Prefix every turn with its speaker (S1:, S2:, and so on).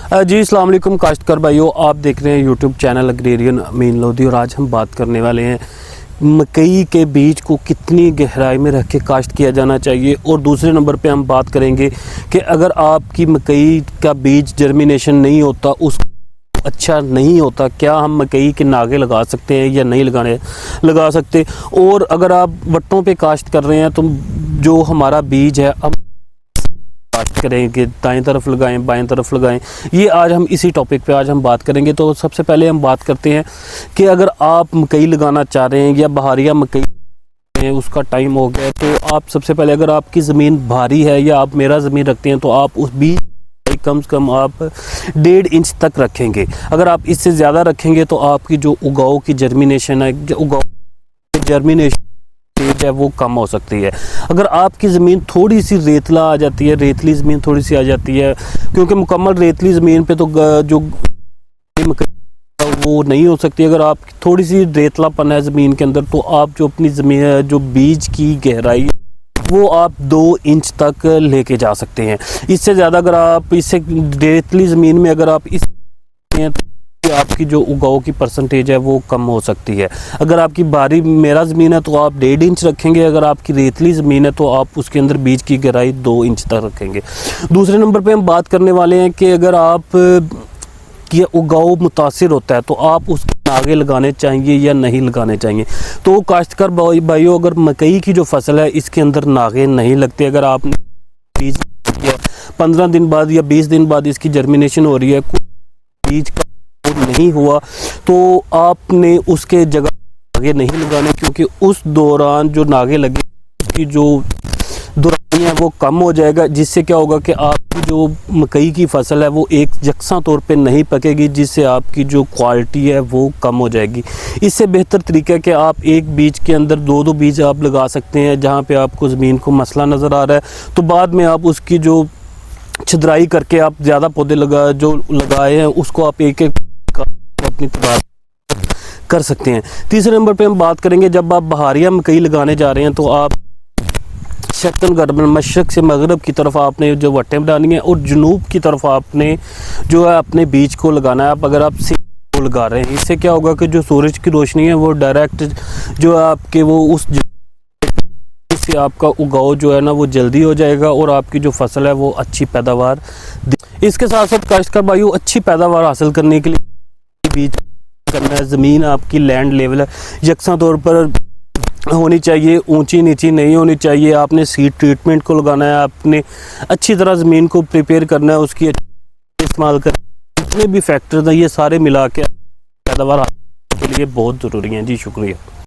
S1: जी अस्सलाम वालेकुम काश्तकार भाइयों, आप देख रहे हैं यूट्यूब चैनल एग्रेरियन अमीन लोधी। और आज हम बात करने वाले हैं मकई के बीज को कितनी गहराई में रख के काश्त किया जाना चाहिए। और दूसरे नंबर पे हम बात करेंगे कि अगर आपकी मकई का बीज जर्मिनेशन नहीं होता, उस अच्छा नहीं होता, क्या हम मकई के नागे लगा सकते हैं या नहीं लगा सकते। और अगर आप वट्टों पे काश्त कर रहे हैं तो जो हमारा बीज है हम काश्त करेंगे, दाएं तरफ लगाएं बाएं तरफ लगाएं, ये आज हम इसी टॉपिक पे आज हम बात करेंगे। तो सबसे पहले हम बात करते हैं कि अगर आप मकई लगाना चाह रहे हैं या बहारिया मकई है, उसका टाइम हो गया, तो आप सबसे पहले अगर आपकी ज़मीन भारी है या आप मेरा ज़मीन रखते हैं तो आप उस बीज कम से कम आप 1.5 इंच तक रखेंगे। अगर आप इससे ज़्यादा रखेंगे तो आपकी जो उगाव की जर्मिनेशन है, जर्मिनेशन है वो कम हो सकती है। अगर आपकी ज़मीन थोड़ी सी रेतला आ जाती है, रेतली ज़मीन थोड़ी सी आ जाती है, क्योंकि मुकम्मल रेतली ज़मीन पे तो जो वो नहीं हो सकती। अगर आप थोड़ी सी रेतलापन है ज़मीन के अंदर तो आप जो अपनी ज़मीन जो बीज की गहराई वो आप 2 इंच तक लेके जा सकते हैं। इससे ज़्यादा अगर आप इससे रेतली ज़मीन में अगर आप इस आपकी जो उगाव की परसेंटेज है वो कम हो सकती है। अगर आपकी भारी मेरा ज़मीन है तो आप 1.5 इंच रखेंगे, अगर आपकी रेतली ज़मीन है तो आप उसके अंदर बीज की गहराई 2 इंच तक रखेंगे। दूसरे नंबर पे हम बात करने वाले हैं कि अगर आप की उगाव मुतासिर होता है तो आप उसके नागे लगाने चाहिए या नहीं लगाने चाहिए। तो काश्तकार भाइयों, अगर मकई की जो फसल है इसके अंदर नागे नहीं लगते, अगर आपने बीज 15 दिन बाद या 20 दिन बाद इसकी जर्मिनेशन हो रही है, बीज का नहीं हुआ, तो आपने उसके जगह नागे नहीं लगाने, क्योंकि उस दौरान जो नागे लगे उसकी जो दुरानी है वो कम हो जाएगा, जिससे क्या होगा कि आपकी जो मकई की फसल है वो एक यकसा तौर पे नहीं पकेगी, जिससे आपकी जो क्वालिटी है वो कम हो जाएगी। इससे बेहतर तरीका है कि आप एक बीज के अंदर 2-2 बीज आप लगा सकते हैं। जहाँ पे आपको ज़मीन को मसला नज़र आ रहा है तो बाद में आप उसकी जो छिदराई करके आप ज़्यादा पौधे जो लगाए हैं उसको आप एक अपनी तबाह कर सकते हैं। तीसरे नंबर पे हम बात करेंगे, जब आप बहारिया मकई लगाने जा रहे हैं तो आप शक्तन गर्म मशरक़ से मगरब की तरफ आपने जो वट्टें बनानी है और जुनूब की तरफ आपने जो है अपने बीज को लगाना है। अगर आप को लगा रहे हैं, इससे क्या होगा कि जो सूरज की रोशनी है वो डायरेक्ट जो है आपके वो उस से आपका उगाव जो है ना वो जल्दी हो जाएगा और आपकी जो फसल है वो अच्छी पैदावार। इसके साथ साथ काश्तकार भाइयों, अच्छी पैदावार हासिल करने के लिए बीज करना है, ज़मीन आपकी लैंड लेवल है यकसा तौर पर होनी चाहिए, ऊंची नीची नहीं होनी चाहिए। आपने सीड ट्रीटमेंट को लगाना है, आपने अच्छी तरह ज़मीन को प्रिपेयर करना है, उसकी इस्तेमाल कर जितने भी फैक्टर्स हैं ये सारे मिला के पैदावार के लिए बहुत ज़रूरी हैं। जी शुक्रिया।